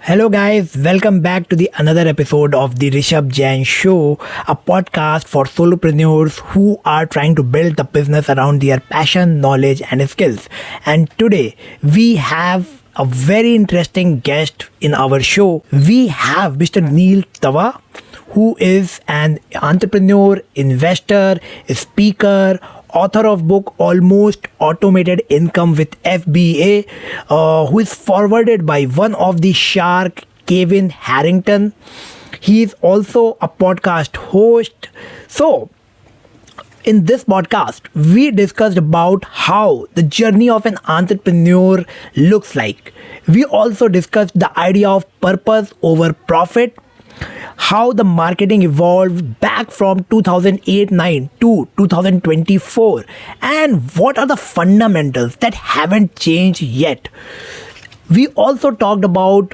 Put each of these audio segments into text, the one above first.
Hello guys, welcome back to the another episode of the Rishabh Jain Show, a podcast for solopreneurs who are trying to build the business around their passion, knowledge and skills. And today we have a very interesting guest in our show. We have Mr. Neil Tawa, who is an entrepreneur, investor, speaker, author of book Almost Automated Income with FBA, who is forwarded by one of the shark, Kevin Harrington. He is also a podcast host. So, in this podcast, we discussed about how the journey of an entrepreneur looks like. We also discussed the idea of purpose over profit, how the marketing evolved back from 2008-9 to 2024, and what are the fundamentals that haven't changed yet. We also talked about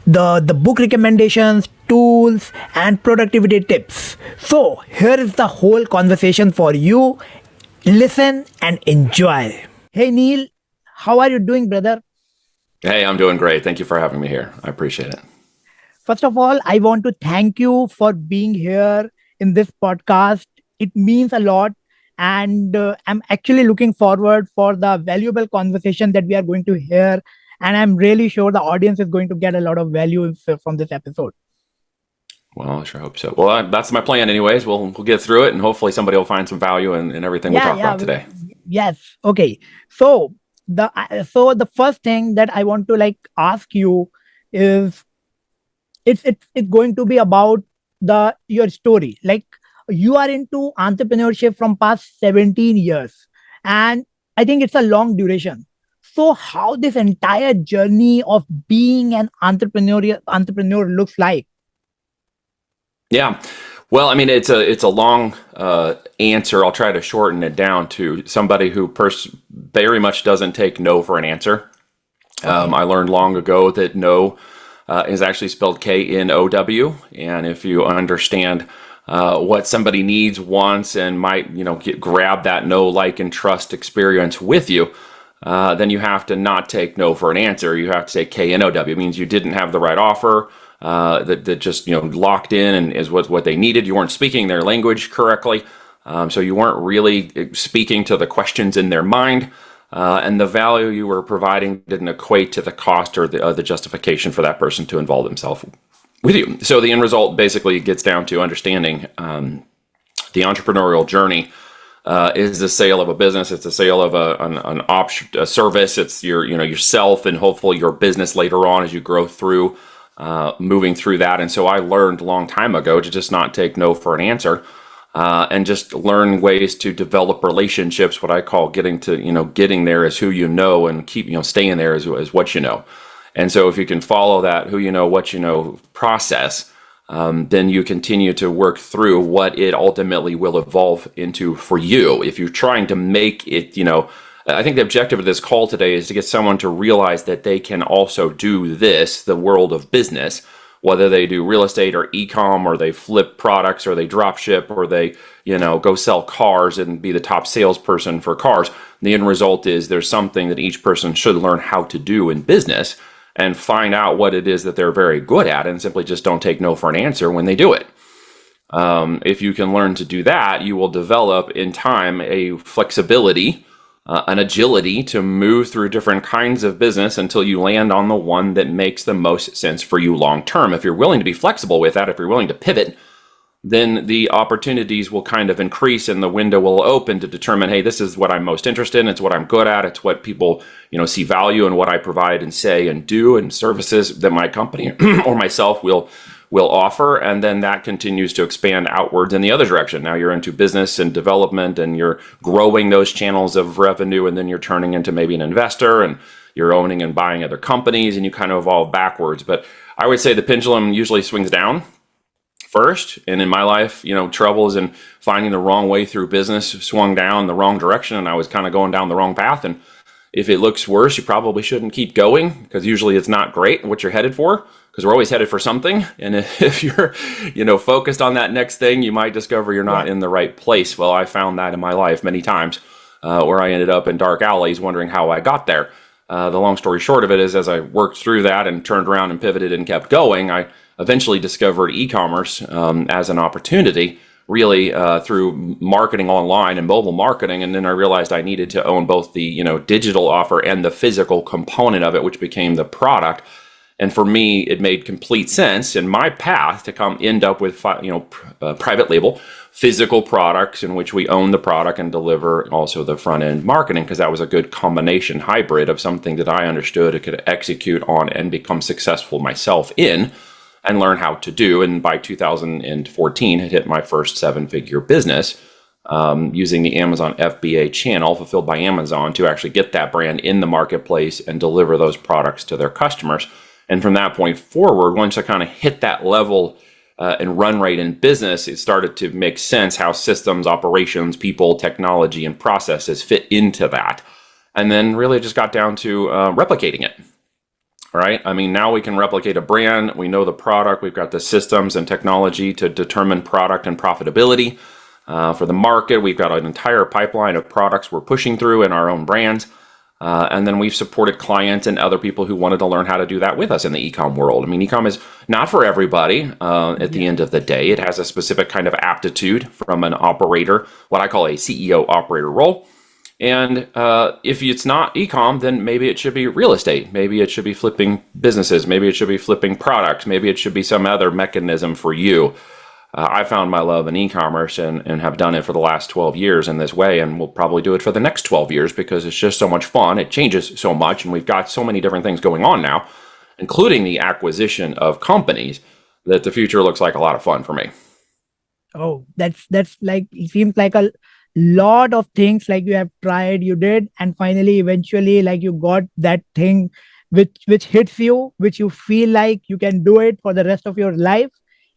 the book recommendations, tools and productivity tips. So here is the whole conversation for you. Listen and enjoy. Hey Neil, how are you doing, brother? Hey, I'm doing great. Thank you for having me here. I appreciate it. First of all, I want to thank you for being here in this podcast. It means a lot. And I'm actually looking forward for the valuable conversation that we are going to hear. And I'm really sure the audience is going to get a lot of value from this episode. Well, I sure hope so. Well, that's my plan anyways. We'll get through it and hopefully somebody will find some value in everything we talk about today. Yes. Okay. So the first thing that I want to ask you is, it's going to be about your story. Like, you are into entrepreneurship from past 17 years, and I think it's a long duration. So how this entire journey of being an entrepreneur looks like? Yeah. Well, I mean, it's a long answer. I'll try to shorten it down to somebody who very much doesn't take no for an answer. Okay. I learned long ago that no is actually spelled K-N-O-W. And if you understand what somebody needs, wants, and might, grab that know, like, and trust experience with you, then you have to not take no for an answer. You have to say K-N-O-W. It means you didn't have the right offer that just, locked in and is what they needed. You weren't speaking their language correctly. So you weren't really speaking to the questions in their mind. And the value you were providing didn't equate to the cost or the justification for that person to involve themselves with you. So the end result basically gets down to understanding the entrepreneurial journey is the sale of a business. It's the sale of a service. It's yourself and hopefully your business later on as you grow through moving through that. And so I learned a long time ago to just not take no for an answer. And just learn ways to develop relationships. What I call getting there as who you know, and keep staying there as what you know. And so if you can follow that who you know, what you know process, then you continue to work through what it ultimately will evolve into for you. If you're trying to make it, I think the objective of this call today is to get someone to realize that they can also do this, the world of business. Whether they do real estate or e-com, or they flip products, or they drop ship, or they, go sell cars and be the top salesperson for cars. The end result is there's something that each person should learn how to do in business and find out what it is that they're very good at, and simply just don't take no for an answer when they do it. If you can learn to do that, you will develop in time a flexibility, an agility to move through different kinds of business until you land on the one that makes the most sense for you long term. If you're willing to be flexible with that, if you're willing to pivot, then the opportunities will kind of increase and the window will open to determine, hey, this is what I'm most interested in. It's what I'm good at. It's what people, see value in what I provide and say and do, and services that my company or myself will offer. And then that continues to expand outwards in the other direction. Now you're into business and development and you're growing those channels of revenue, and then you're turning into maybe an investor and you're owning and buying other companies, and you kind of evolve backwards. But I would say the pendulum usually swings down first. And in my life, troubles in finding the wrong way through business swung down the wrong direction, and I was kind of going down the wrong path. And if it looks worse, you probably shouldn't keep going, because usually it's not great what you're headed for, because we're always headed for something. And if you're, focused on that next thing, you might discover you're not in the right place. Well, I found that in my life many times where I ended up in dark alleys wondering how I got there. The long story short of it is, as I worked through that and turned around and pivoted and kept going, I eventually discovered e-commerce as an opportunity, really through marketing online and mobile marketing. And then I realized I needed to own both the digital offer and the physical component of it, which became the product. And for me, it made complete sense in my path to come end up with private label physical products in which we own the product and deliver also the front end marketing, because that was a good combination hybrid of something that I understood I could execute on and become successful myself in and learn how to do. And by 2014, it hit my first 7-figure business using the Amazon FBA channel fulfilled by Amazon to actually get that brand in the marketplace and deliver those products to their customers. And from that point forward, once I kind of hit that level and run rate in business, it started to make sense how systems, operations, people, technology, and processes fit into that. And then really just got down to replicating it. Right? I mean, now we can replicate a brand. We know the product. We've got the systems and technology to determine product and profitability. For the market, we've got an entire pipeline of products we're pushing through in our own brands. And then we've supported clients and other people who wanted to learn how to do that with us in the e-com world. I mean, e-com is not for everybody at the end of the day. It has a specific kind of aptitude from an operator, what I call a CEO operator role. And if it's not e-com, then maybe it should be real estate. Maybe it should be flipping businesses. Maybe it should be flipping products. Maybe it should be some other mechanism for you. I found my love in e-commerce and have done it for the last 12 years in this way, and we'll probably do it for the next 12 years because it's just so much fun. It changes so much, and we've got so many different things going on now, including the acquisition of companies, that the future looks like a lot of fun for me. Oh, that's like, it seems like a lot of things like you have tried, you did, and finally, eventually, like you got that thing which hits you, which you feel like you can do it for the rest of your life.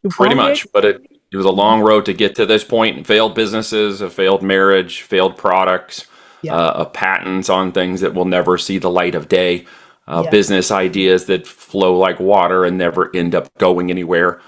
You Pretty found it. much, but it was a long road to get to this point. Failed businesses, a failed marriage, failed products, Yeah, patents on things that will never see the light of day, yeah, business ideas that flow like water and never end up going anywhere.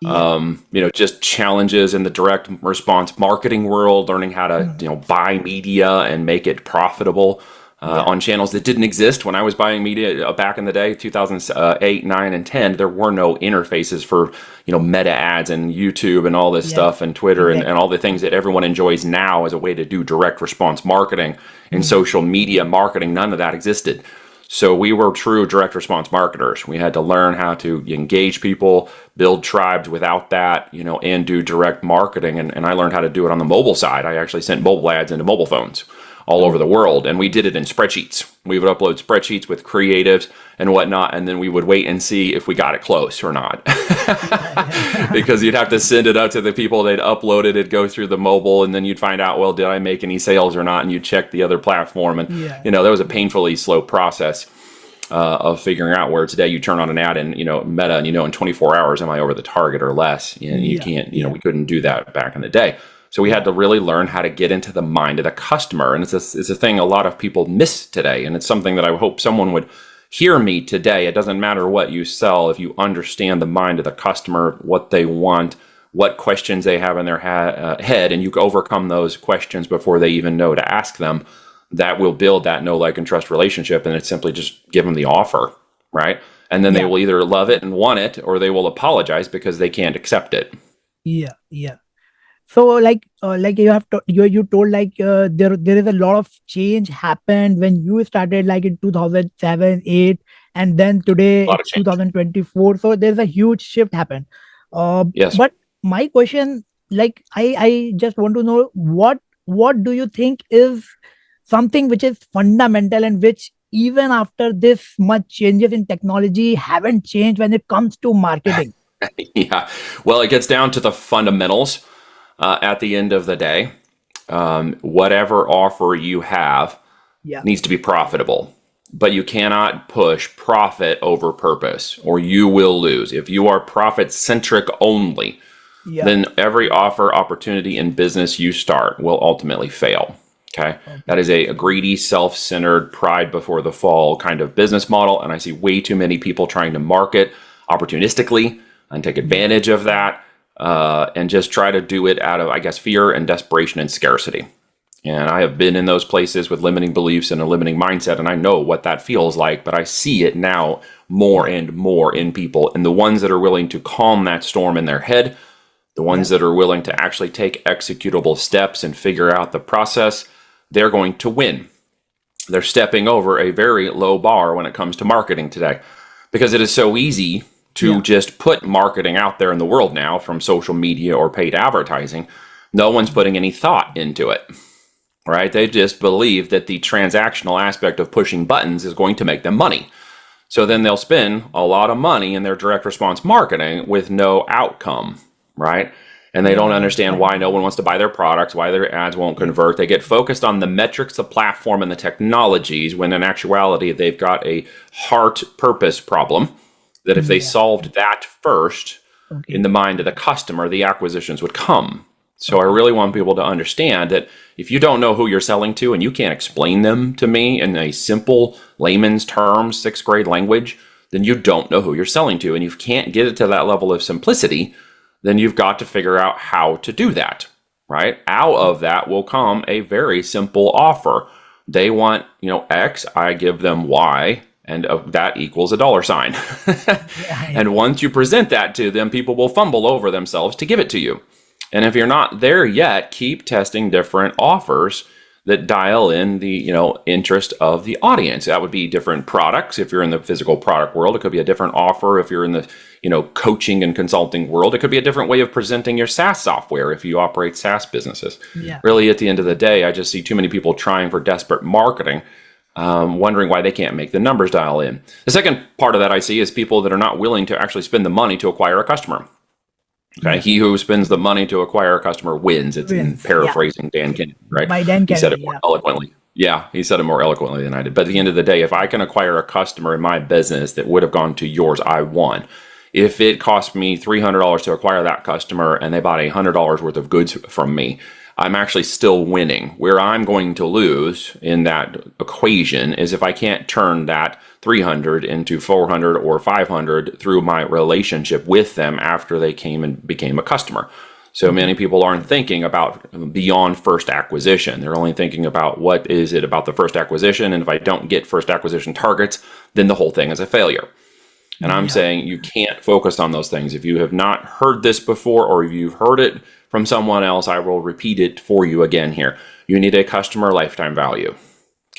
yeah. Just challenges in the direct response marketing world, learning how to, buy media and make it profitable on channels that didn't exist when I was buying media back in the day, 2008, 9, and 10. There were no interfaces for, meta ads and YouTube and all this stuff and Twitter and all the things that everyone enjoys now as a way to do direct response marketing and social media marketing. None of that existed. So we were true direct response marketers. We had to learn how to engage people, build tribes without that, and do direct marketing. And I learned how to do it on the mobile side. I actually sent mobile ads into mobile phones all over the world. And we did it in spreadsheets. We would upload spreadsheets with creatives and whatnot, and then we would wait and see if we got it close or not. Because you'd have to send it out to the people, they'd upload it, it'd go through the mobile, and then you'd find out, well, did I make any sales or not? And you'd check the other platform. And, that was a painfully slow process of figuring out, where today you turn on an ad in, Meta, and in 24 hours, am I over the target or less? And you can't, we couldn't do that back in the day. So we had to really learn how to get into the mind of the customer. And it's a thing a lot of people miss today. And it's something that I hope someone would hear me today. It doesn't matter what you sell. If you understand the mind of the customer, what they want, what questions they have in their head, and you can overcome those questions before they even know to ask them, that will build that know, like, and trust relationship. And it's simply just give them the offer, right? And then they will either love it and want it, or they will apologize because they can't accept it. Yeah, yeah. So like you have you told like there is a lot of change happened when you started, like in 2007, 8, and then A today lot it's of change. 2024. So there's a huge shift happened. Yes. But my question, like I just want to know, what do you think is something which is fundamental and which even after this much changes in technology haven't changed when it comes to marketing? Yeah. Well, it gets down to the fundamentals at the end of the day. Whatever offer you have Yeah, needs to be profitable, but you cannot push profit over purpose, or you will lose. If you are profit centric only, yeah. then every offer opportunity in business you start will ultimately fail. Okay. That is a greedy, self-centered, pride before the fall kind of business model. And I see way too many people trying to market opportunistically and take advantage of that, and just try to do it out of, I guess, fear and desperation and scarcity. And I have been in those places with limiting beliefs and a limiting mindset, and I know what that feels like, but I see it now more and more in people. And the ones that are willing to calm that storm in their head, the ones that are willing to actually take executable steps and figure out the process, they're going to win. They're stepping over a very low bar when it comes to marketing today, because it is so easy to just put marketing out there in the world now from social media or paid advertising. No one's putting any thought into it, right? They just believe that the transactional aspect of pushing buttons is going to make them money. So then they'll spend a lot of money in their direct response marketing with no outcome, right? And they don't understand why no one wants to buy their products, why their ads won't convert. They get focused on the metrics, the platform, and the technologies, when in actuality, they've got a heart purpose problem that if they solved that first in the mind of the customer, the acquisitions would come. So I really want people to understand that if you don't know who you're selling to and you can't explain them to me in a simple layman's terms, sixth grade language, then you don't know who you're selling to. And you can't get it to that level of simplicity, then you've got to figure out how to do that, right? Out of that will come a very simple offer. They want, X, I give them Y, and that equals a dollar sign. And once you present that to them, people will fumble over themselves to give it to you. And if you're not there yet, keep testing different offers that dial in the interest of the audience. That would be different products. If you're in the physical product world, it could be a different offer. If you're in the coaching and consulting world, it could be a different way of presenting your SaaS software if you operate SaaS businesses. Really, at the end of the day, I just see too many people trying for desperate marketing, wondering why they can't make the numbers dial in. The second part of that I see is people that are not willing to actually spend the money to acquire a customer. Okay, he who spends the money to acquire a customer wins. It's in paraphrasing Dan Kennedy, right? By Dan Kennedy, he said it more eloquently. Yeah, he said it more eloquently than I did. But at the end of the day, if I can acquire a customer in my business that would have gone to yours, I won. If it cost me $300 to acquire that customer and they bought $100 worth of goods from me, I'm actually still winning. Where I'm going to lose in that equation is if I can't turn that 300 into 400 or 500 through my relationship with them after they came and became a customer. So many people aren't thinking about beyond first acquisition. They're only thinking about what is it about the first acquisition. And if I don't get first acquisition targets, then the whole thing is a failure. And I'm saying you can't focus on those things. If you have not heard this before, or if you've heard it from someone else, I will repeat it for you again here. You need a customer lifetime value.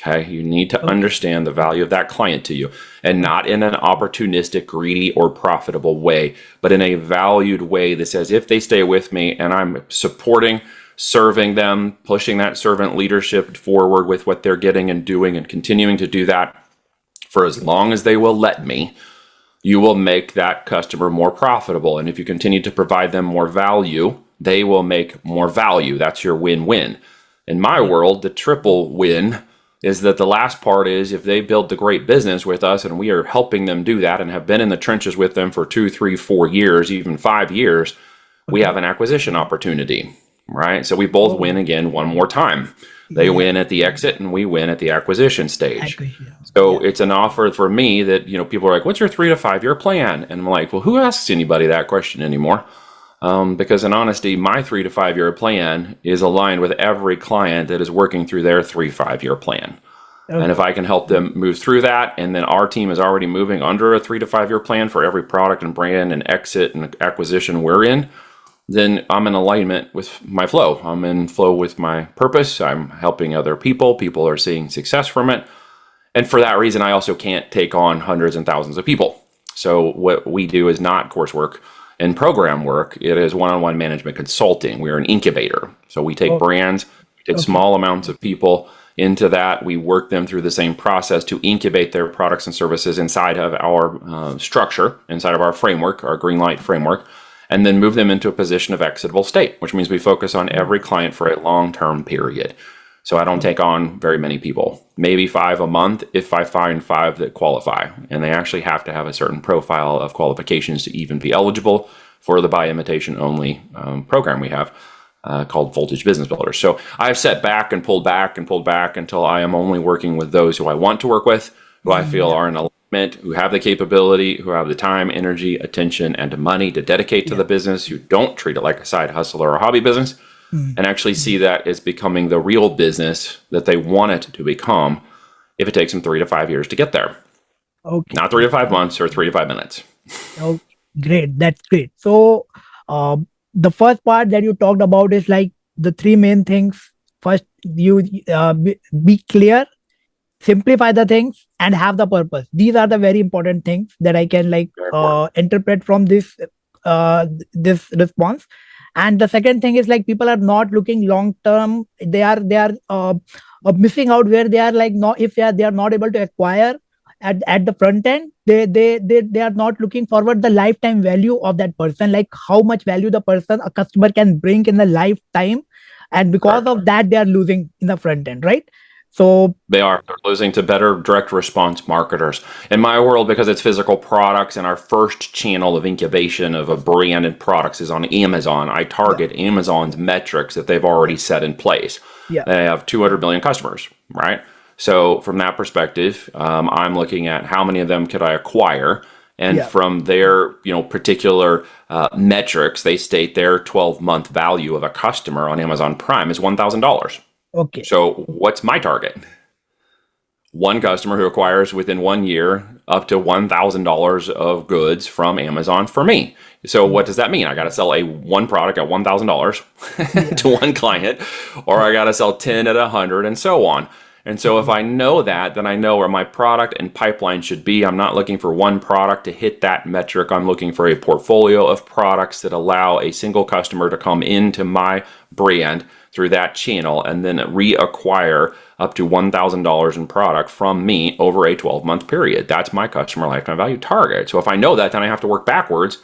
Okay, you need to understand the value of that client to you, and not in an opportunistic, greedy, or profitable way, but in a valued way that says, if they stay with me and I'm supporting, serving them, pushing that servant leadership forward with what they're getting and doing and continuing to do that for as long as they will let me, you will make that customer more profitable. And if you continue to provide them more value, they will make more value. That's your win-win. In my world, the triple win is that the last part is if they build the great business with us and we are helping them do that and have been in the trenches with them for 2, 3, 4 years, even 5 years, we have an acquisition opportunity, right? So we both win again one more time. They win at the exit and we win at the acquisition stage. So it's an offer for me that, people are like, what's your 3 to 5 year plan? And I'm like, well, who asks anybody that question anymore? Because in honesty, my 3 to 5 year plan is aligned with every client that is working through their 3-5 year plan. And if I can help them move through that, and then our team is already moving under a 3 to 5 year plan for every product and brand and exit and acquisition we're in, then I'm in alignment with my flow. I'm in flow with my purpose. I'm helping other people. People are seeing success from it. And for that reason, I also can't take on hundreds and thousands of people. So what we do is not coursework and program work. It is one-on-one management consulting. We're an incubator. So we take brands, we take small amounts of people into that. We work them through the same process to incubate their products and services inside of our structure, inside of our framework, our green light framework, and then move them into a position of exitable state, which means we focus on every client for a long-term period. So I don't take on very many people, maybe 5 a month if I find 5 that qualify. And they actually have to have a certain profile of qualifications to even be eligible for the by invitation only program we have called Voltage Business Builders. So I've set back and pulled back and pulled back until I am only working with those who I want to work with, who I feel are in alignment, who have the capability, who have the time, energy, attention, and money to dedicate to the business, who don't treat it like a side hustle or a hobby business. Mm. and actually see that as becoming the real business that they want it to become if it takes them 3 to 5 years to get there. Okay. Not 3 to 5 months or 3 to 5 minutes. Oh, great. That's great. So, uh, the first part that you talked about is like the three main things. First, you be clear, simplify the things, and have the purpose. These are the very important things that I can like Very important. interpret from this response. And the second thing is like people are not looking long term. They are missing out where they are like not if they are not able to acquire at the front end. They are not looking forward the lifetime value of that person, like how much value the person a customer can bring in the lifetime, and because Correct. of that they are losing in the front end, right? So They are. They're losing to better direct response marketers. In my world, because it's physical products and our first channel of incubation of a brand and products is on Amazon, I yeah, target Amazon's metrics that they've already set in place. yeah, They have 200 million customers, right? So from that perspective, I'm looking at how many of them could I acquire, and yeah. from their particular metrics, they state their 12-month value of a customer on Amazon Prime is $1,000. Okay, So what's my target? One customer who acquires within 1 year up to $1,000 of goods from Amazon for me. So what does that mean? I got to sell one product at $1,000 yeah, to one client, or I got to sell 10 at 100, and so on. And so if I know that, then I know where my product and pipeline should be. I'm not looking for one product to hit that metric. I'm looking for a portfolio of products that allow a single customer to come into my brand through that channel and then reacquire up to $1,000 in product from me over a 12-month period. That's my customer lifetime value target. So if I know that, then I have to work backwards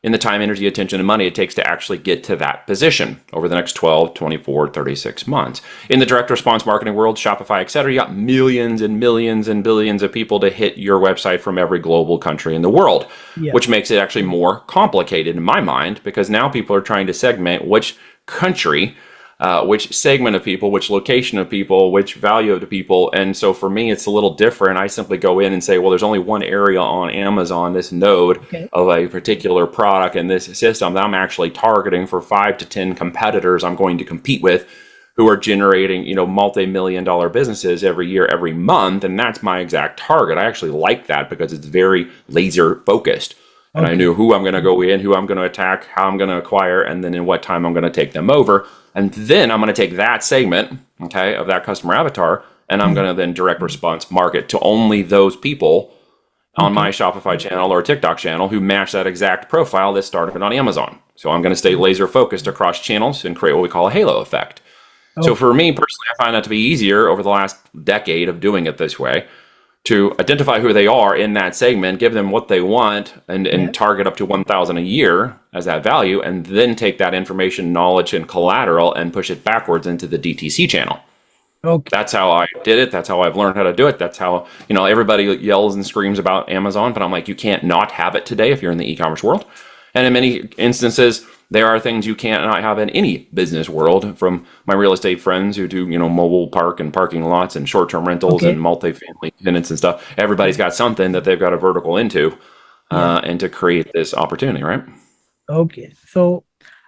in the time, energy, attention, and money it takes to actually get to that position over the next 12, 24, 36 months. In the direct response marketing world, Shopify, etc., you got millions and millions and billions of people to hit your website from every global country in the world, yeah. which makes it actually more complicated in my mind, because now people are trying to segment which country, which segment of people, which location of people, which value of the people. And so for me, it's a little different. I simply go in and say, well, there's only one area on Amazon, this node Okay, of a particular product in this system that I'm actually targeting for 5 to 10 competitors I'm going to compete with who are generating, multi-million-dollar businesses every year, every month. And that's my exact target. I actually like that because it's very laser focused. And I okay, knew who I'm going to go in, who I'm going to attack, how I'm going to acquire, and then in what time I'm going to take them over. And then I'm going to take that segment, okay, of that customer avatar, and I'm mm, going to then direct response market to only those people on my okay, Shopify channel or TikTok channel who match that exact profile that started on Amazon. So I'm going to stay laser focused across channels and create what we call a halo effect. So okay, for me personally, I find that to be easier over the last decade of doing it this way, to identify who they are in that segment, give them what they want, and, yeah, and target up to 1,000 a year as that value, and then take that information, knowledge, and collateral and push it backwards into the DTC channel. okay, That's how I did it. That's how I've learned how to do it. That's how, everybody yells and screams about Amazon, but I'm like, you can't not have it today if you're in the e-commerce world. And in many instances, there are things you can't not have in any business world. From my real estate friends who do, mobile park and parking lots and short-term rentals and okay, multifamily tenants and stuff. Everybody's got something that they've got a vertical into, yeah. and to create this opportunity, right? Okay. So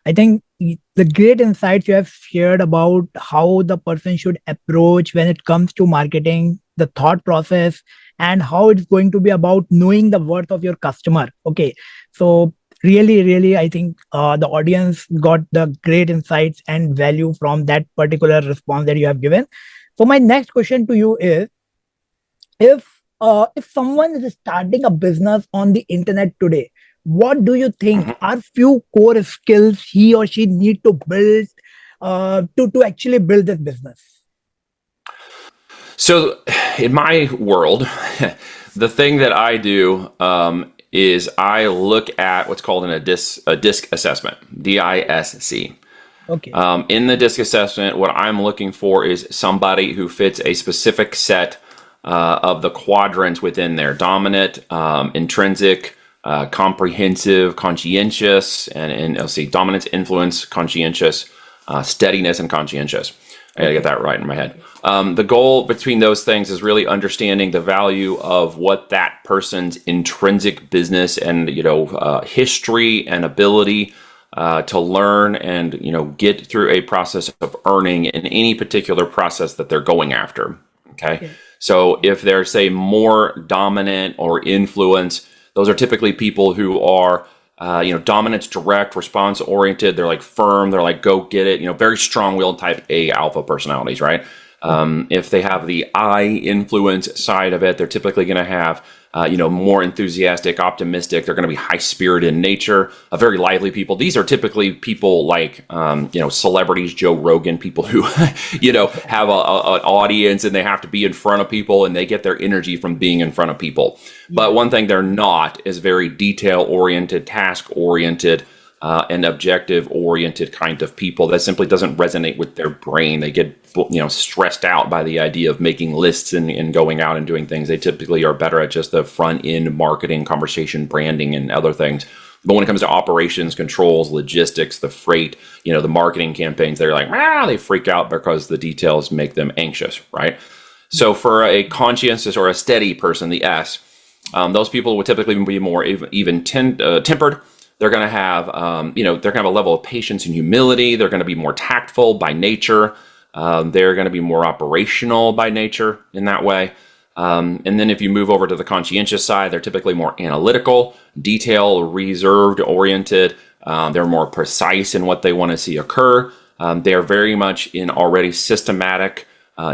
I think the great insights you have shared about how the person should approach when it comes to marketing, the thought process, and how it's going to be about knowing the worth of your customer. Okay. So really, really, I think the audience got the great insights and value from that particular response that you have given. So my next question to you is, if someone is starting a business on the internet today, what do you think Mhm. are few core skills he or she need to build to actually build this business? So, in my world, the thing that I do is I look at what's called a disc assessment, DISC. Okay, In the disc assessment, what I'm looking for is somebody who fits a specific set of the quadrants within there: dominant, intrinsic, comprehensive, conscientious, and let's see, dominance, influence, conscientious, steadiness, and conscientious. I gotta get okay, that right in my head. The goal between those things is really understanding the value of what that person's intrinsic business and history and ability to learn and get through a process of earning in any particular process that they're going after. Okay. So if they're, say, more dominant or influence, those are typically people who are dominance, direct, response oriented. They're like firm. They're like go get it. Very strong willed type A alpha personalities, right? If they have the I influence side of it, they're typically going to have more enthusiastic, optimistic. They're going to be high spirited in nature, very lively people. These are typically people like, celebrities, Joe Rogan, people who, have an audience and they have to be in front of people and they get their energy from being in front of people. But one thing they're not is very detail oriented, task oriented, and objective oriented kind of people. That simply doesn't resonate with their brain. They get stressed out by the idea of making lists and going out and doing things. They typically are better at just the front end marketing, conversation, branding, and other things. But when it comes to operations, controls, logistics, the freight, the marketing campaigns, they're like, they freak out because the details make them anxious, right? So for a conscientious or a steady person, the S, those people would typically be more even tempered. They're going to have, they're going to have a level of patience and humility. They're going to be more tactful by nature. They're going to be more operational by nature in that way. And then if you move over to the conscientious side, they're typically more analytical, detail, reserved, oriented. They're more precise in what they want to see occur. They are very much in already systematic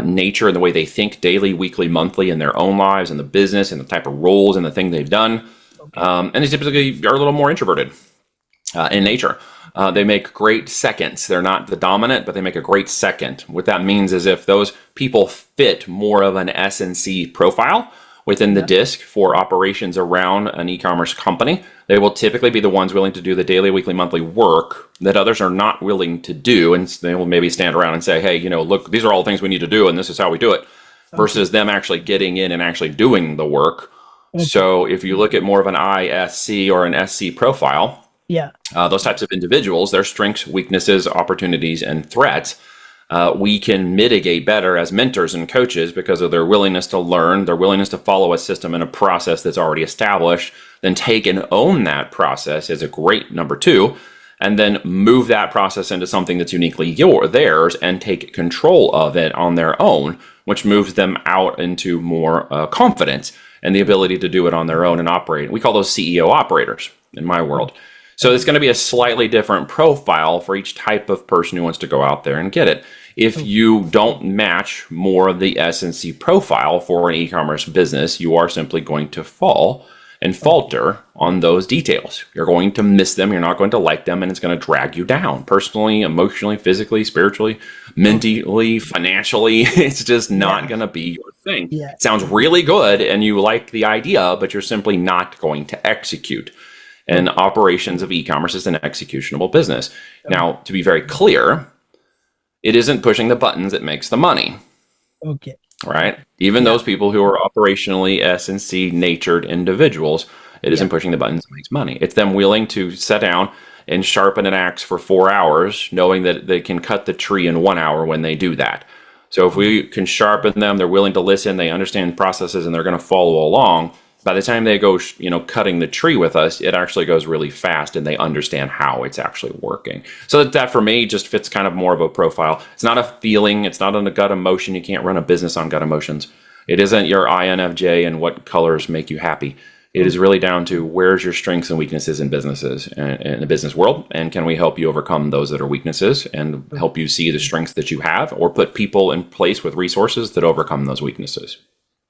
nature in the way they think daily, weekly, monthly in their own lives and the business and the type of roles and the thing they've done. And they typically are a little more introverted in nature. They make great seconds. They're not the dominant, but they make a great second. What that means is if those people fit more of an S&C profile within the disc for operations around an e-commerce company, they will typically be the ones willing to do the daily, weekly, monthly work that others are not willing to do. And they will maybe stand around and say, hey, look, these are all the things we need to do, and this is how we do it, versus them actually getting in and actually doing the work. So if you look at more of an ISC or an SC profile, those types of individuals, their strengths, weaknesses, opportunities, and threats, we can mitigate better as mentors and coaches because of their willingness to learn, their willingness to follow a system and a process that's already established, then take and own that process is a great number two, and then move that process into something that's uniquely theirs and take control of it on their own, which moves them out into more confidence and the ability to do it on their own and operate. We call those CEO operators in my world. So it's going to be a slightly different profile for each type of person who wants to go out there and get it. If you don't match more of the S&C profile for an e-commerce business, you are simply going to fall and falter on those details. You're going to miss them. You're not going to like them, and it's going to drag you down personally, emotionally, physically, spiritually, mentally, financially. It's just not going to be your thing. It sounds really good and you like the idea, but you're simply not going to execute. And operations of e-commerce is an executionable business. Now, to be very clear, it isn't pushing the buttons that makes the money. Right? Even those people who are operationally S&C natured individuals, it isn't pushing the buttons that makes money. It's them willing to sit down and sharpen an axe for 4 hours, knowing that they can cut the tree in 1 hour when they do that. So if we can sharpen them, they're willing to listen, they understand processes, and they're going to follow along. By the time they go, cutting the tree with us, it actually goes really fast and they understand how it's actually working. So that for me just fits kind of more of a profile. It's not a feeling. It's not on a gut emotion. You can't run a business on gut emotions. It isn't your INFJ and what colors make you happy. It is really down to where's your strengths and weaknesses in businesses and in the business world. And can we help you overcome those that are weaknesses and help you see the strengths that you have, or put people in place with resources that overcome those weaknesses?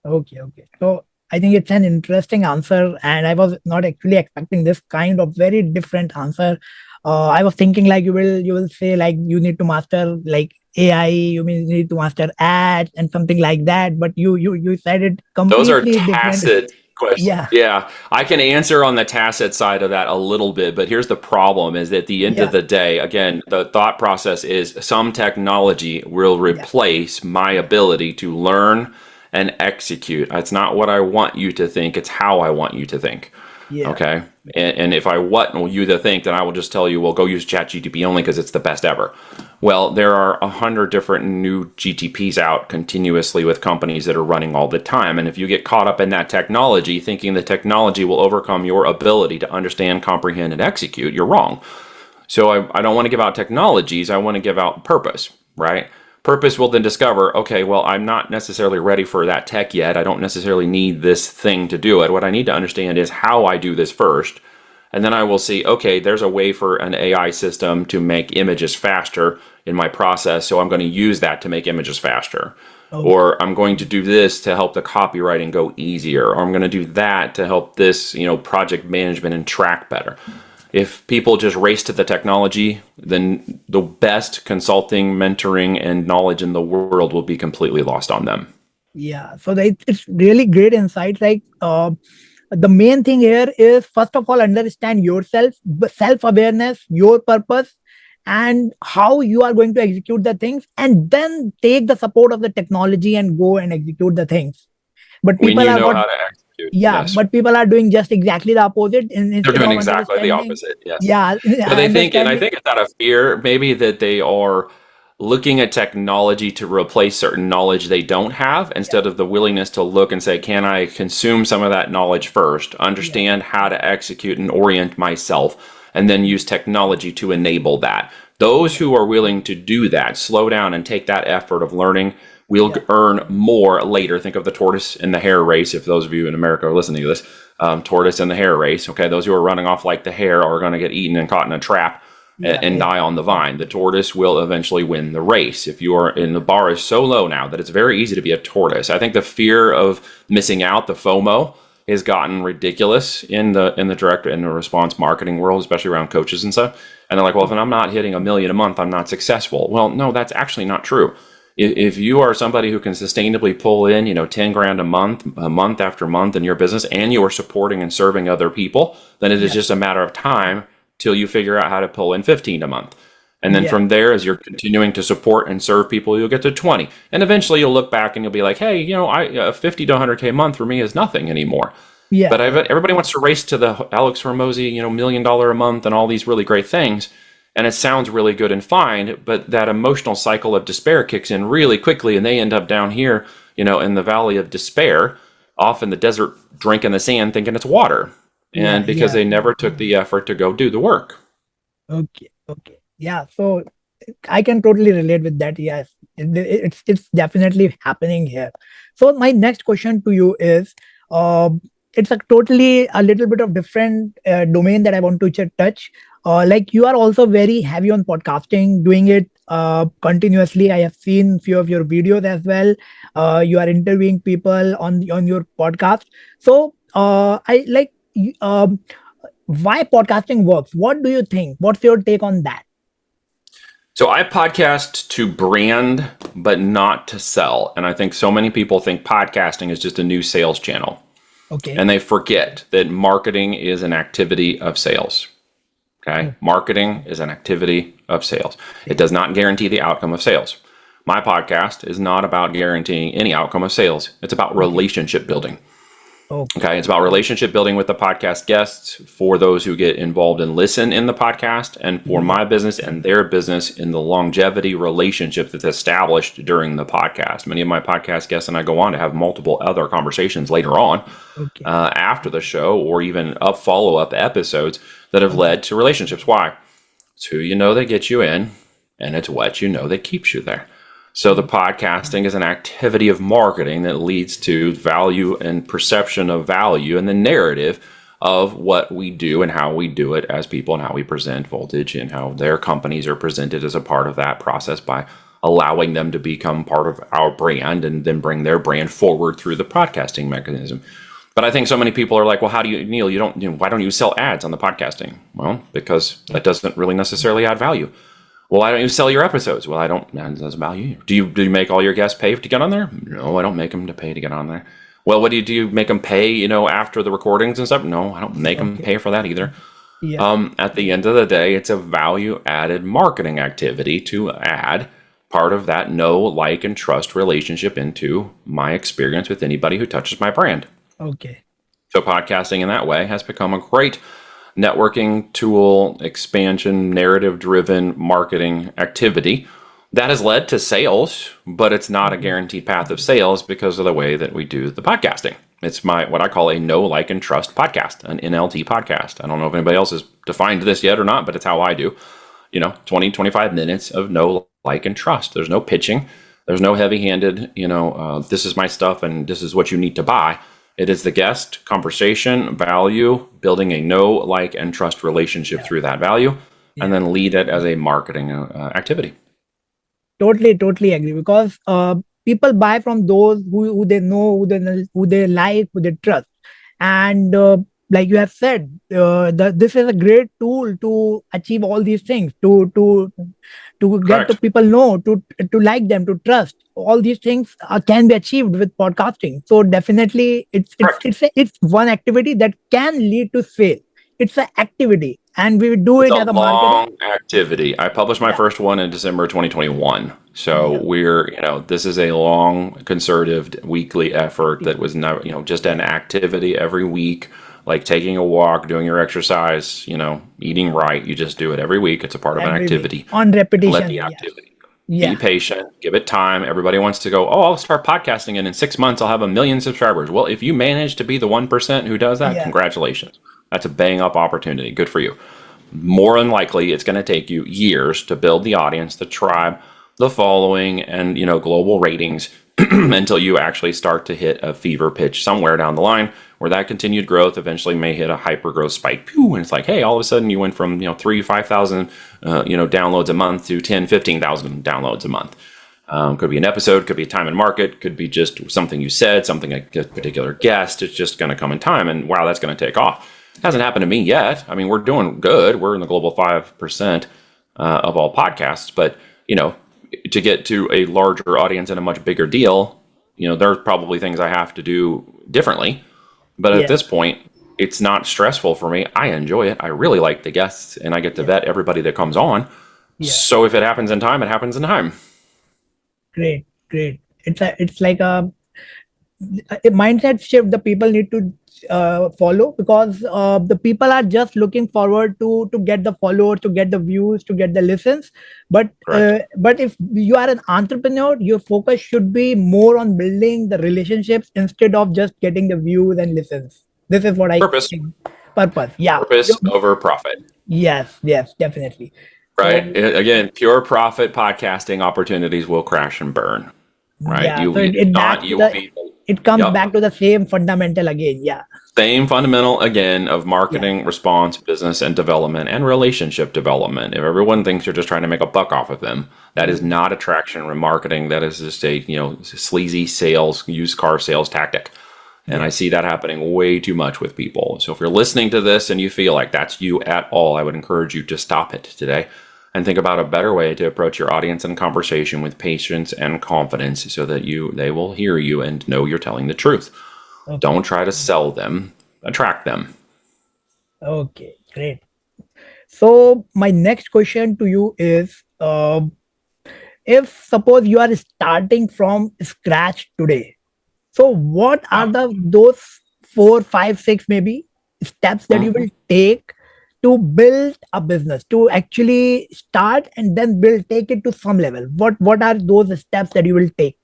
Okay. So I think it's an interesting answer, and I was not actually expecting this kind of very different answer. I was thinking like you will say like you need to master like AI, you need to master ads and something like that. But you said it completely Those are different. tacit questions. Yeah, I can answer on the tacit side of that a little bit, but here's the problem: is at the end of the day, again, the thought process is some technology will replace my ability to learn and execute. It's not what I want you to think, it's how I want you to think. Okay. And if I want you to think, then I will just tell you, well, go use ChatGPT only because it's the best ever. Well, there are 100 different new GTPs out continuously with companies that are running all the time. And if you get caught up in that technology, thinking the technology will overcome your ability to understand, comprehend, and execute, you're wrong. So I don't want to give out technologies. I want to give out purpose, right? Purpose will then discover, okay, well, I'm not necessarily ready for that tech yet. I don't necessarily need this thing to do it. What I need to understand is how I do this first. And then I will see, okay, there's a way for an AI system to make images faster in my process. So I'm going to use that to make images faster. Okay. Or I'm going to do this to help the copywriting go easier. Or I'm going to do that to help this, project management and track better. If people just race to the technology, then the best consulting, mentoring, and knowledge in the world will be completely lost on them. Yeah. So it's really great insight. Like the main thing here is, first of all, understand yourself, self-awareness, your purpose, and how you are going to execute the things, and then take the support of the technology and go and execute the things. But When people you are know what how to execute, Yeah, yes. but people are doing just exactly the opposite They're instead doing of exactly the understanding. opposite. Yes. Yeah, So they think, and I understanding. think it's out of fear, maybe that they are looking at technology to replace certain knowledge they don't have, Yeah, instead of the willingness to look and say, can I consume some of that knowledge first, yeah, understand how to execute and orient myself, and then use technology to enable that. Those yeah, who are willing to do that, slow down and take that effort of learning, will yeah, earn more later. Think of the tortoise and the hare race. If those of you in America are listening to this, tortoise and the hare race. Okay, those who are running off like the hare are going to get eaten and caught in a trap yeah, and yeah, die on the vine. The tortoise will eventually win the race. If you are in, the bar is so low now that it's very easy to be a tortoise. I think the fear of missing out, the FOMO, has gotten ridiculous in the direct and the response marketing world, especially around coaches and stuff. And they're like, well, if I'm not hitting 1 million a month, I'm not successful. Well, no, that's actually not true. If you are somebody who can sustainably pull in, 10 grand a month after month in your business, and you are supporting and serving other people, then it is yeah, just a matter of time till you figure out how to pull in 15 a month. And then yeah, from there, as you're continuing to support and serve people, you'll get to 20. And eventually you'll look back and you'll be like, hey, 50 to 100K a month for me is nothing anymore. yeah, But everybody wants to race to the Alex Hormozy, $1 million a month and all these really great things. And it sounds really good and fine, but that emotional cycle of despair kicks in really quickly, and they end up down here, in the valley of despair, off in the desert, drinking the sand, thinking it's water. yeah, And because yeah. they never took the effort to go do the work. Okay, okay. Yeah, so I can totally relate with that. Yes, it's definitely happening here. So my next question to you is, uh, it's a little bit of different domain that I want to touch. Like, you are also very heavy on podcasting, doing it continuously. I have seen few of your videos as well. You are interviewing people on your podcast. So I like. Why podcasting works? What do you think? What's your take on that? So I podcast to brand, but not to sell. And I think so many people think podcasting is just a new sales channel. Okay. And they forget that marketing is an activity of sales. Okay. Oh, Marketing is an activity of sales. It okay. does not guarantee the outcome of sales. My podcast is not about guaranteeing any outcome of sales. It's about Okay. relationship building. Okay. Okay, it's about relationship building with the podcast guests, for those who get involved and listen in the podcast, and for Yeah. my business and their business in the longevity relationship that's established during the podcast. Many of my podcast guests and I go on to have multiple other conversations later on, Okay. after the show, or even up follow-up episodes that have Okay. led to relationships. Why? It's who you know that gets you in, and it's what you know that keeps you there. So the podcasting is an activity of marketing that leads to value and perception of value and the narrative of what we do and how we do it as people, and how we present Voltage and how their companies are presented as a part of that process, by allowing them to become part of our brand and then bring their brand forward through the podcasting mechanism. But I think so many people are like, well, how do you, Neil, why don't you sell ads on the podcasting? Well, because that doesn't really necessarily add value. Well, why don't you sell your episodes? Well, I don't. That doesn't value. Do you make all your guests pay to get on there? No, I don't make them to pay to get on there. Well, what do you make them pay? After the recordings and stuff? No, I don't make them Okay. pay for that either. Yeah. At the end of the day, it's a value added marketing activity to add part of that know, like, and trust relationship into my experience with anybody who touches my brand. Okay. So podcasting in that way has become a great networking tool, expansion, narrative driven marketing activity that has led to sales, but it's not a Okay. guaranteed path of sales because of the way that we do the podcasting. It's what I call a know, like, and trust podcast, an NLT podcast. I don't know if anybody else has defined this yet or not, but it's how I do. 20, 25 minutes of know, like, and trust. There's no pitching. There's no heavy-handed, this is my stuff and this is what you need to buy. It is the guest, conversation, value, building a know, like, and trust relationship through that value, and then lead it as a marketing activity. Totally agree, because people buy from those who they know, who they like, who they trust. And like you have said, this is a great tool to achieve all these things, to get to Correct. people know, to like them, to trust. All these things can be achieved with podcasting. So definitely, Correct. it's one activity that can lead to sale. It's an activity, and we do It's it a as a marketing. long activity. I published my Yeah, first one in December 2021. So yeah, this is a long, concerted weekly effort that was never, just an activity every week, like taking a walk, doing your exercise, eating right. You just do it every week. It's a part of an every week activity. on Let the repetition. Yeah, activity be yeah, patient, give it time. Everybody wants to go, oh, I'll start podcasting and in 6 months I'll have 1 million subscribers. Well, if you manage to be the 1% who does that, yeah. congratulations. That's a bang up opportunity. Good for you. More than likely, it's going to take you years to build the audience, the tribe, the following, and global ratings until you actually start to hit a fever pitch somewhere down the line, where that continued growth eventually may hit a hyper growth spike. Pew, and it's like, hey, all of a sudden you went from 3,000-5,000 downloads a month to 10,000-15,000 downloads a month. Could be an episode, could be a time and market, could be just something you said, something a particular guest. It's just going to come in time, and wow, that's going to take off. It hasn't happened to me yet. I mean, we're doing good. We're in the global 5% of all podcasts, but to get to a larger audience and a much bigger deal, there's probably things I have to do differently. But at Yeah, this point, it's not stressful for me. I enjoy it. I really like the guests, and I get to yeah, vet everybody that comes on. yeah. So if it happens in time, it happens in time. Great. It's like a mindset shift the people need to follow, because the people are just looking forward to get the followers, to get the views, to get the listens. Correct. But if you are an entrepreneur, your focus should be more on building the relationships instead of just getting the views and listens. This is what I Purpose. think. Purpose. Yeah. Purpose over profit. Yes, definitely. Right. So Again, pure profit podcasting opportunities will crash and burn. Right. yeah, so You do not, you will be, it comes yep. back to the same fundamental again. Yeah. Same fundamental again of Yeah. marketing, response, business and development, and relationship development. If everyone thinks you're just trying to make a buck off of them, that is not attraction or marketing. That is just a sleazy sales, used car sales tactic. And I see that happening way too much with people. So if you're listening to this and you feel like that's you at all, I would encourage you to stop it today and think about a better way to approach your audience and conversation with patience and confidence, so that they will hear you and know you're telling the truth. Okay. Don't try to sell them, attract them. Okay. Great. So my next question to you is, if suppose you are starting from scratch today, so what are Yeah. those 4, 5, 6 maybe steps that you will Mhm. take to build a business, to actually start and then take it to some level? What are those steps that you will take?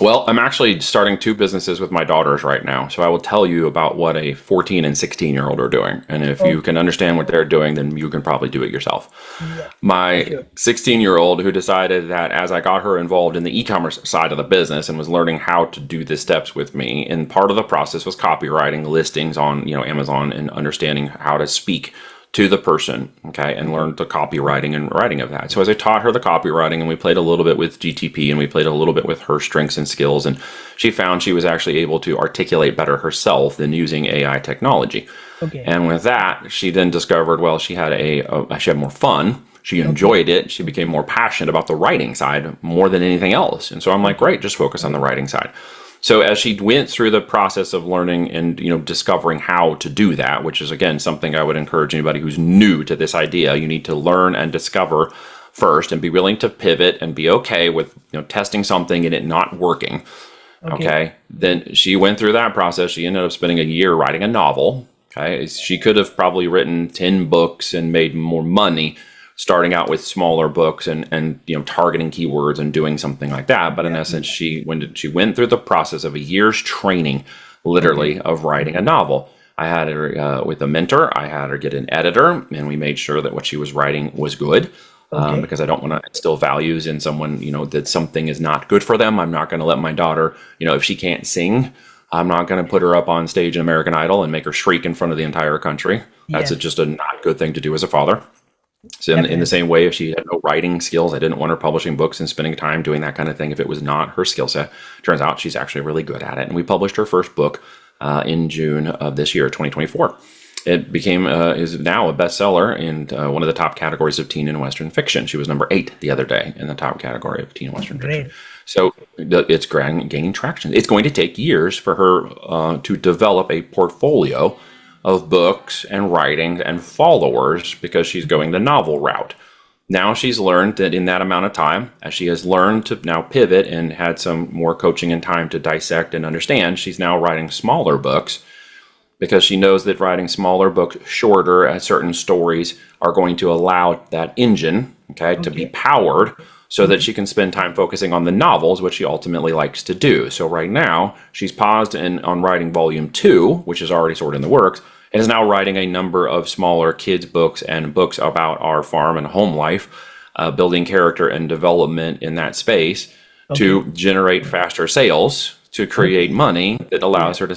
Well, I'm actually starting 2 businesses with my daughters right now. So I will tell you about what a 14 and 16-year-old are doing. And if you Okay. can understand what they're doing, then you can probably do it yourself. Yeah. My Sure. 16-year-old, who decided that as I got her involved in the e-commerce side of the business and was learning how to do the steps with me, and part of the process was copywriting listings on Amazon and understanding how to speak to the person, okay, and learned the copywriting and writing of that. So as I taught her the copywriting, and we played a little bit with GTP, and we played a little bit with her strengths and skills, and she found she was actually able to articulate better herself than using AI technology. Okay. And with that, she then discovered, well, she had she had more fun. She Okay. enjoyed it. She became more passionate about the writing side more than anything else. And so I'm like, great, just focus on the writing side. So as she went through the process of learning and discovering how to do that, which is again something I would encourage anybody who's new to this idea, you need to learn and discover first, and be willing to pivot and be okay with testing something and it not working. Okay. Okay, then she went through that process. She ended up spending a year writing a novel. Okay, she could have probably written 10 books and made more money starting out with smaller books and targeting keywords and doing something like that. But in essence, she went through the process of a year's training, literally, of writing a novel. I had her with a mentor. I had her get an editor, and we made sure that what she was writing was good. Okay. Because I don't want to instill values in someone, that something is not good for them. I'm not going to let my daughter, if she can't sing, I'm not going to put her up on stage in American Idol and make her shriek in front of the entire country. That's Yes, just a not good thing to do as a father. So in the definitely. same way, if she had no writing skills, I didn't want her publishing books and spending time doing that kind of thing if it was not her skill set. Turns out she's actually really good at it. And we published her first book in June of this year, 2024. It became is now a bestseller in one of the top categories of teen and Western fiction. She was number 8 the other day in the top category of teen and Western fiction. Great. So it's gaining traction. It's going to take years for her to develop a portfolio of books and writing and followers because she's going the novel route. Now she's learned that in that amount of time, as she has learned to now pivot and had some more coaching and time to dissect and understand, she's now writing smaller books because she knows that writing smaller books, shorter, certain stories are going to allow that engine, to be Okay. powered so that she can spend time focusing on the novels, which she ultimately likes to do. So right now, she's paused on writing volume 2, which is already sort of in the works, and is now writing a number of smaller kids' books and books about our farm and home life, building character and development in that space Okay. to generate faster sales, to create Okay. money that Yeah. allows her to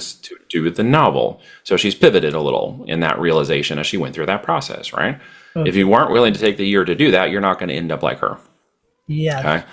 do the novel. So she's pivoted a little in that realization as she went through that process, right? If Okay. you weren't willing to take the year to do that, you're not going to end up like her. Okay. Yes.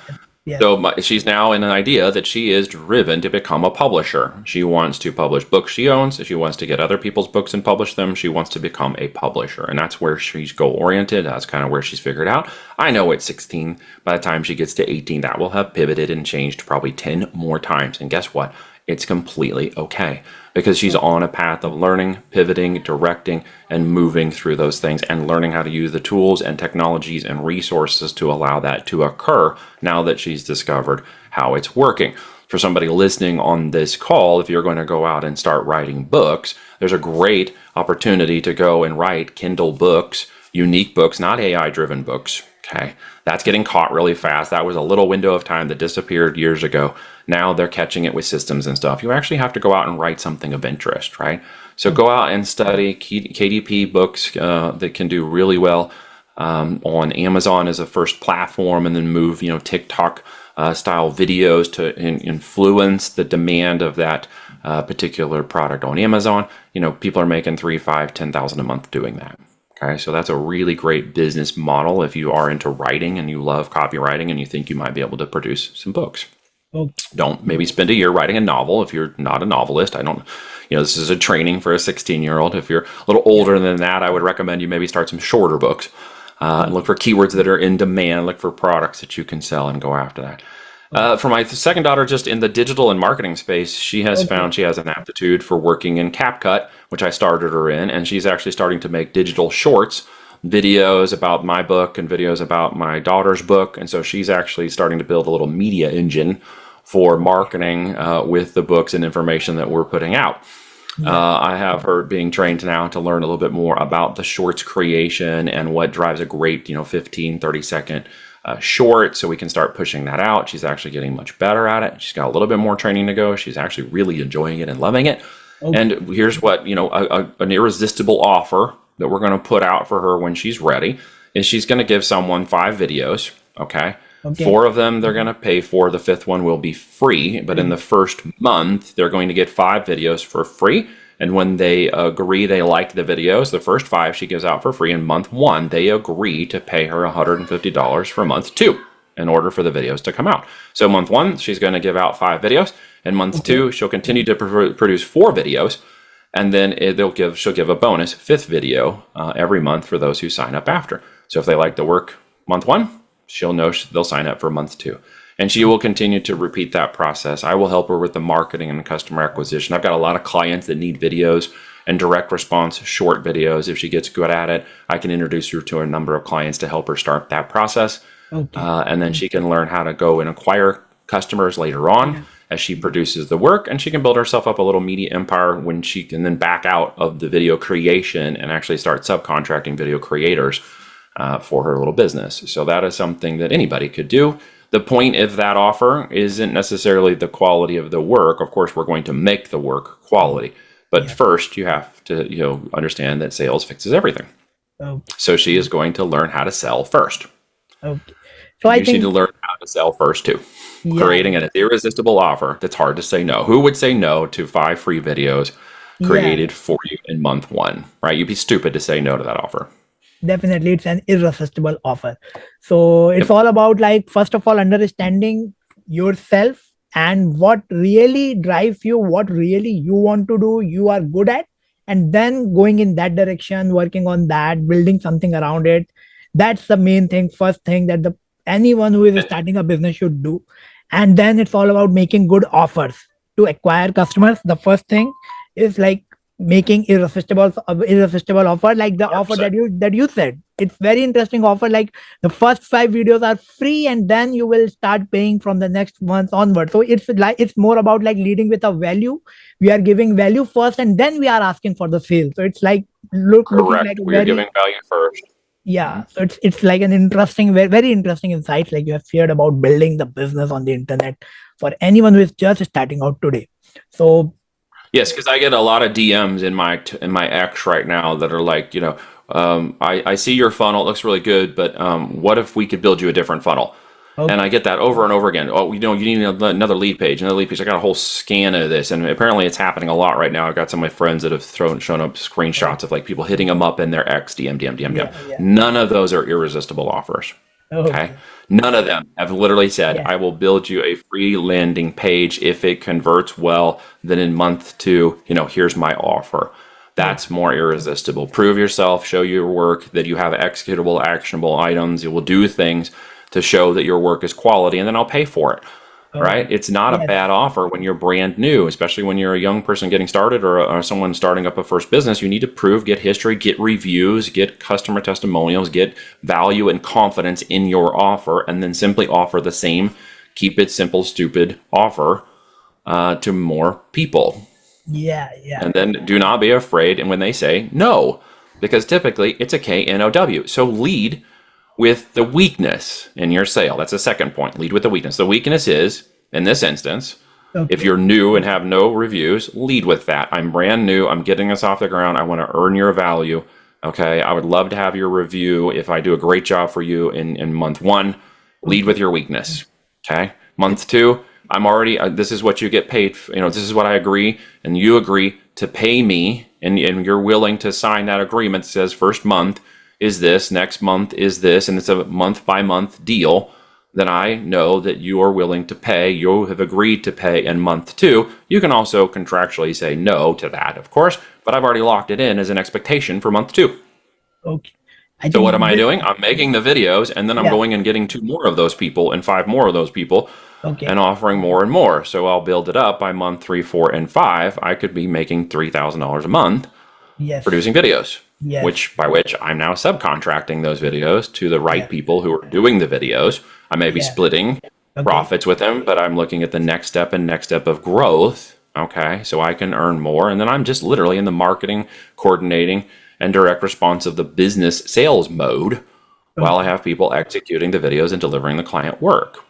Yes. So she's now in an idea that she is driven to become a publisher. She wants to publish books she owns. She wants to get other people's books and publish them. She wants to become a publisher. And that's where she's goal oriented. That's kind of where she's figured out. I know at 16, by the time she gets to 18, that will have pivoted and changed probably 10 more times. And guess what? It's completely okay because she's on a path of learning, pivoting, directing, and moving through those things and learning how to use the tools and technologies and resources to allow that to occur now that she's discovered how it's working. For somebody listening on this call, if you're going to go out and start writing books, there's a great opportunity to go and write Kindle books, unique books, not AI driven books. Okay. That's getting caught really fast. That was a little window of time that disappeared years ago. Now they're catching it with systems and stuff. You actually have to go out and write something of interest, right? So go out and study KDP books that can do really well on Amazon as a first platform, and then move, TikTok style videos to influence the demand of that particular product on Amazon. People are making 3, 5, 10,000 a month doing that. Okay, so that's a really great business model if you are into writing and you love copywriting and you think you might be able to produce some books. Okay. Don't maybe spend a year writing a novel if you're not a novelist. I don't, this is a training for a 16-year-old. If you're a little older than that, I would recommend you maybe start some shorter books and look for keywords that are in demand, look for products that you can sell and go after that. For my second daughter, just in the digital and marketing space, she has Okay. found she has an aptitude for working in CapCut, which I started her in, and she's actually starting to make digital shorts, videos about my book and videos about my daughter's book. And so she's actually starting to build a little media engine for marketing with the books and information that we're putting out. Yeah. I have her being trained now to learn a little bit more about the shorts creation and what drives a great, 15, 30-second short, so we can start pushing that out. She's actually getting much better at it. She's got a little bit more training to go. She's actually really enjoying it and loving it. Okay. And here's what, an irresistible offer that we're going to put out for her when she's ready is she's going to give someone 5 videos. Okay. Okay. 4 of them they're going to pay for. The 5th one will be free. But in the first month, they're going to get 5 videos for free. And when they agree they like the videos, the first 5 she gives out for free. In month 1, they agree to pay her $150 for month 2 in order for the videos to come out. So month 1, she's going to give out 5 videos. And month Okay. 2, she'll continue to produce 4 videos. And then she'll give a bonus 5th video every month for those who sign up after. So if they like the work month 1, she'll know they'll sign up for month 2. And she will continue to repeat that process. I will help her with the marketing and customer acquisition. I've got a lot of clients that need videos and direct response short videos. If she gets good at it, I can introduce her to a number of clients to help her start that process. Okay. And then she can learn how to go and acquire customers later on as she produces the work, and she can build herself up a little media empire when she can then back out of the video creation and actually start subcontracting video creators for her little business. So that is something that anybody could do. The point of that offer isn't necessarily the quality of the work. Of course, we're going to make the work quality. But Yeah. first, you have to, understand that sales fixes everything. Okay. So she is going to learn how to sell first. Okay. So And I you need to think, learn how to sell first too. yeah, Creating an irresistible offer that's hard to say no. Who would say no to 5 free videos yeah, created for you in month one, right? You'd be stupid to say no to that offer. definitely it's an irresistible offer. So it's Yep. all about, like, first of all, understanding yourself and what really drives you, what really you want to do, you are good at, and then going in that direction, working on that, building something around it. That's the main thing, first thing that the anyone who is And starting a business should do. And then it's all about making good offers to acquire customers. The first thing is like making irresistible offer, like the offer 100%. that you said. It's very interesting offer, like the first 5 videos are free and then you will start paying from the next month onward. So it's more about like leading with a value. We are giving value first and then we are asking for the sale. So it's like looking like Correct. a We are very, giving value first. yeah. So it's like an interesting, very, very interesting insights like you have shared about building the business on the internet for anyone who is just starting out today. So Yes, because I get a lot of DMs in my X right now that are like, I see your funnel, it looks really good, but what if we could build you a different funnel? And I okay. get that over and over again. Oh, you need another lead page, another lead page. I got a whole scan of this, and apparently it's happening a lot right now. I've got some of my friends that have shown up screenshots of like people hitting them up in their X DM, DM, DM, DM. Yeah, yeah. None of those are irresistible offers. Okay. Okay. None of them have literally said, Yeah. I will build you a free landing page. If it converts well, then in month two, here's my offer. Okay. That's more irresistible. Prove yourself, show your work, that you have executable, actionable items. You will do things to show that your work is quality, and then I'll pay for it. Okay. Right? It's not a Yes. bad offer when you're brand new, especially when you're a young person getting started, or someone starting up a first business. You need to prove, get history, get reviews, get customer testimonials, get value and confidence in your offer, and then simply offer the same, keep it simple, stupid offer to more people. Yeah. Yeah. And then do not be afraid. And when they say no, because typically it's a KNOW. So lead with the weakness in your sale. That's the second point. Lead with the weakness. The weakness is, in this instance, if Okay. you're new and have no reviews, lead with that. I'm brand new. I'm getting this off the ground. I want to earn your value. Okay. I would love to have your review. If I do a great job for you in month one, lead Okay. with your weakness. Okay. Month two, I'm already, this is what you get paid. This is what I agree. And you agree to pay me. And you're willing to sign that agreement that says first month is this, next month is this, and it's a month by month deal. Then I know that you are willing to pay, you have agreed to pay in month two. You can also contractually say no to that, of course, but I've already locked it in as an expectation for month two. Okay. I So what think am I this, doing? I'm making the videos, and then I'm yeah. going and getting 2 more of those people and 5 more of those people Okay. and offering more and more. So I'll build it up by month 3, 4, and 5. I could be making $3,000 a month Yes. producing videos, Yes. which I'm now subcontracting those videos to the right Yeah. people who are doing the videos. I may be Yeah. splitting Okay. profits with them, but I'm looking at the next step of growth. Okay, so I can earn more, and then I'm just literally in the marketing, coordinating, and direct response of the business sales mode while I Okay. have people executing the videos and delivering the client work.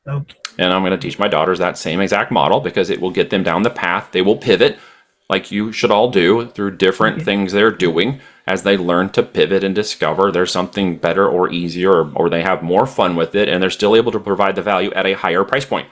Okay. And I'm going to teach my daughters that same exact model because it will get them down the path. They will pivot like you should all do through different Okay. things they're doing as they learn to pivot and discover there's something better or easier, or they have more fun with it and they're still able to provide the value at a higher price point.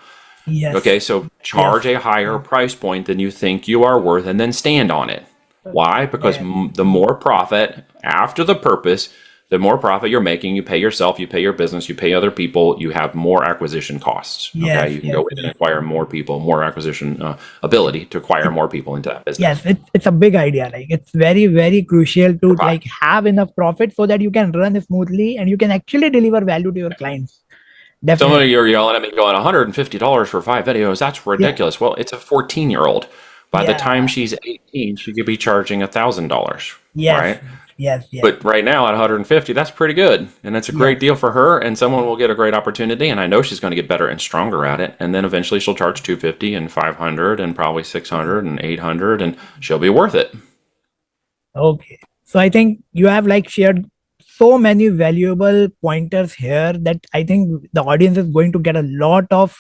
Yes. Okay, so charge Yes. a higher price point than you think you are worth and then stand on it. Why? Because Yes. the more profit after the purpose, the more profit you're making, you pay yourself, you pay your business, you pay other people, you have more acquisition costs. Okay, Yes. you can Yes. go in and acquire more people, more acquisition ability to acquire more people into that business. Yes. It's a big idea. Like it's very, very crucial to Provide. like have enough profit so that you can run smoothly and you can actually deliver value to your clients. Some of Definitely. you are yelling at me going, $150 for 5 videos, that's Yeah. ridiculous. Well, it's a 14-year-old. By the time Yeah. she's 18, she could be charging $1,000, Yes. right? Yes. Yes. But right now at 150, that's pretty good. And it's a great Yes. deal for her, and someone will get a great opportunity, and I know she's going to get better and stronger at it. And then eventually she'll charge 250 and 500 and probably 600 and 800, and she'll be worth it. Okay. So I think you have like shared so many valuable pointers here that I think the audience is going to get a lot of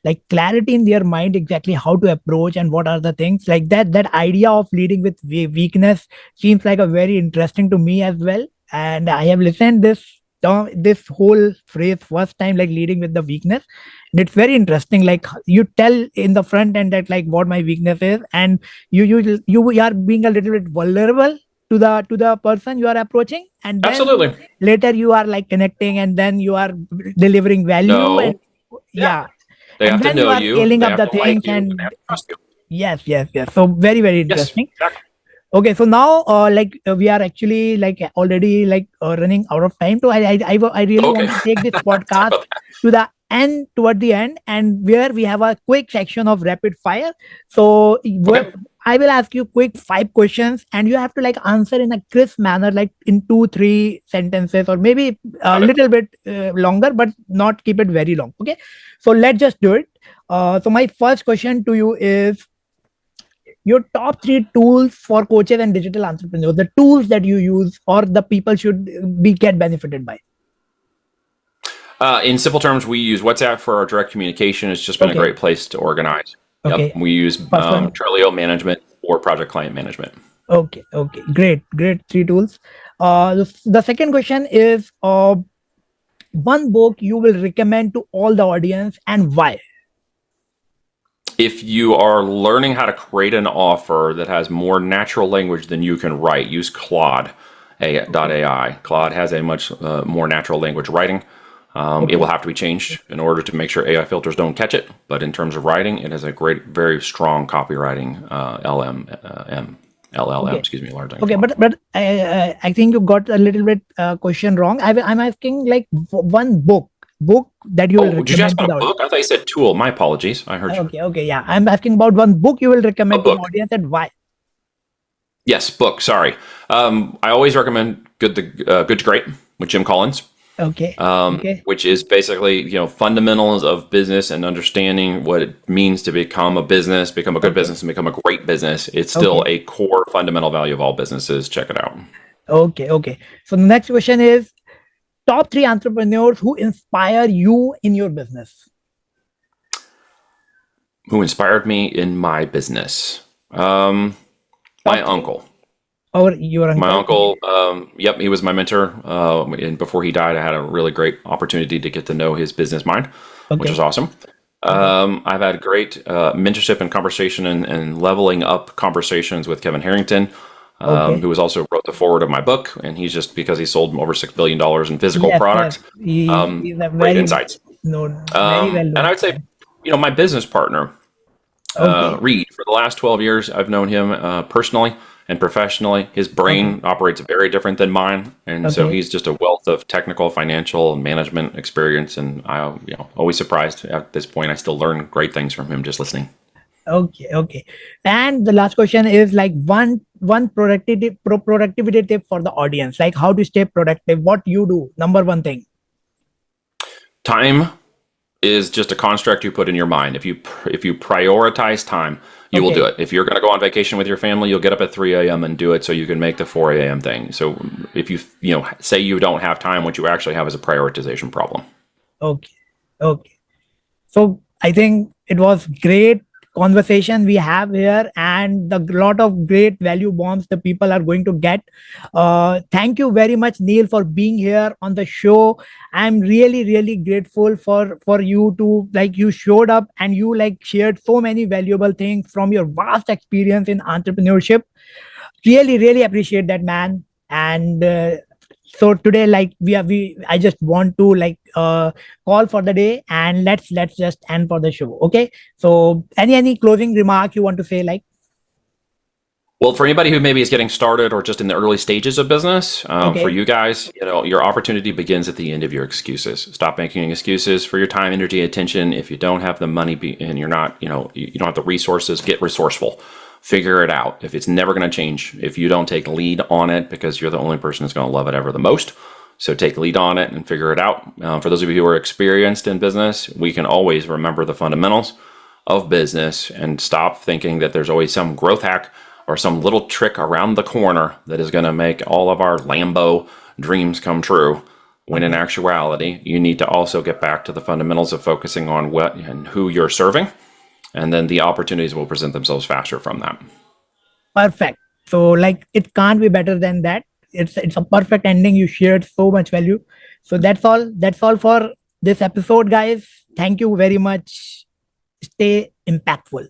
like clarity in their mind exactly how to approach and what are the things like that. That idea of leading with weakness seems like a very interesting to me as well. And I have listened this whole phrase first time, like leading with the weakness. And it's very interesting. Like you tell in the front end that like what my weakness is, and you are being a little bit vulnerable to the person you are approaching, and then Absolutely. later you are like connecting, and then you are delivering value, and No. Yeah. yeah, They and have to then you know are you. scaling They up have the to like things. you. And they And have to trust you. yes, yes, yes, so very, very Yes. interesting. Exactly. Okay, so now we are actually like already like running out of time. So I really Okay. want to take this Sorry podcast about that. to the end, toward the end, and where we have a quick section of rapid fire. So Okay. I will ask you quick 5 questions, and you have to like answer in a crisp manner, like in 2 3 sentences, or maybe a Got it. little bit longer, but not keep it very long. Okay, so let's just do it. So my first question to you is your top 3 tools for coaches and digital entrepreneurs, the tools that you use or the people should be get benefited by. In simple terms, we use WhatsApp for our direct communication. It's just been a Okay. great place to organize. Yep. Okay. We use First one. Trello management or project client management. Okay. Okay. Great. Great. 3 tools. The second question is one book you will recommend to all the audience and why? If you are learning how to create an offer that has more natural language than you can write, use Claude AI. Claude has a much more natural language writing. It will Okay. have to be changed in order to make sure AI filters don't catch it. But in terms of writing, it has a great, very strong copywriting LLM, Okay. excuse me, large language Okay. model. But I think you got a little bit question wrong. I'm asking like one book that you will Oh, did you ask recommend to about the a audience. book? I thought you said tool. My apologies. I heard you. Okay. Okay. Yeah. I'm asking about one book you will A recommend to the book. audience and why. Yes, book. Sorry. I always recommend Good to Great with Jim Collins, Okay. Okay. which is basically fundamentals of business and understanding what it means to become a business, become a good Okay. business, and become a great business. It's still Okay. a core fundamental value of all businesses. Check it out. Okay. Okay. So the next question is top 3 entrepreneurs who inspire you in your business. Who inspired me in my business? My Top three. uncle. Or your My uncle. Okay. uncle, yep, he was my mentor. And before he died, I had a really great opportunity to get to know his business mind, which was Okay. awesome. Okay. I've had great mentorship and conversation and leveling up conversations with Kevin Harrington, Okay. who was also wrote the forward of my book. And he's just because he sold over $6 billion in physical Yes. Yes. products, He's a great very insights. known, very well And I known. would say, my business partner, Okay. Reed, for the last 12 years, I've known him personally and professionally. His Okay. brain operates very different than mine. And so Okay. he's just a wealth of technical, financial, and management experience. And always surprised at this point. I still learn great things from him just listening. Okay. Okay. And the last question is like one productivity tip for the audience, like how to stay productive, what you do, number one thing. Time is just a construct you put in your mind. If you prioritize time, you will do Okay. it. If you're going to go on vacation with your family, you'll get up at 3 a.m. and do it so you can make the 4 a.m. thing. So if you say you don't have time, what you actually have is a prioritization problem. Okay. Okay. So I think it was great conversation we have here, and the lot of great value bombs the people are going to get. Thank you very much, Neil, for being here on the show. I'm really, really grateful for you to like you showed up and you like shared so many valuable things from your vast experience in entrepreneurship. Really, really appreciate that, man. And so today like we I just want to like call for the day, and let's just end for the show. Okay, so any closing remark you want to say, like? Well, for anybody who maybe is getting started or just in the early stages of business, for Okay. you guys, your opportunity begins at the end of your excuses. Stop making excuses for your time, energy, attention. If you don't have the money and you're not, you don't have the resources, get resourceful. Figure it out. If it's never going to change, if you don't take lead on it, because you're the only person that's going to love it ever the most. So take lead on it and figure it out. For those of you who are experienced in business, we can always remember the fundamentals of business and stop thinking that there's always some growth hack or some little trick around the corner that is going to make all of our Lambo dreams come true. When in Okay. actuality, you need to also get back to the fundamentals of focusing on what and who you're serving, and then the opportunities will present themselves faster from that. Perfect. So like it can't be better than that. It's a perfect ending. You shared so much value. So that's all. That's all for this episode, guys. Thank you very much. Stay impactful.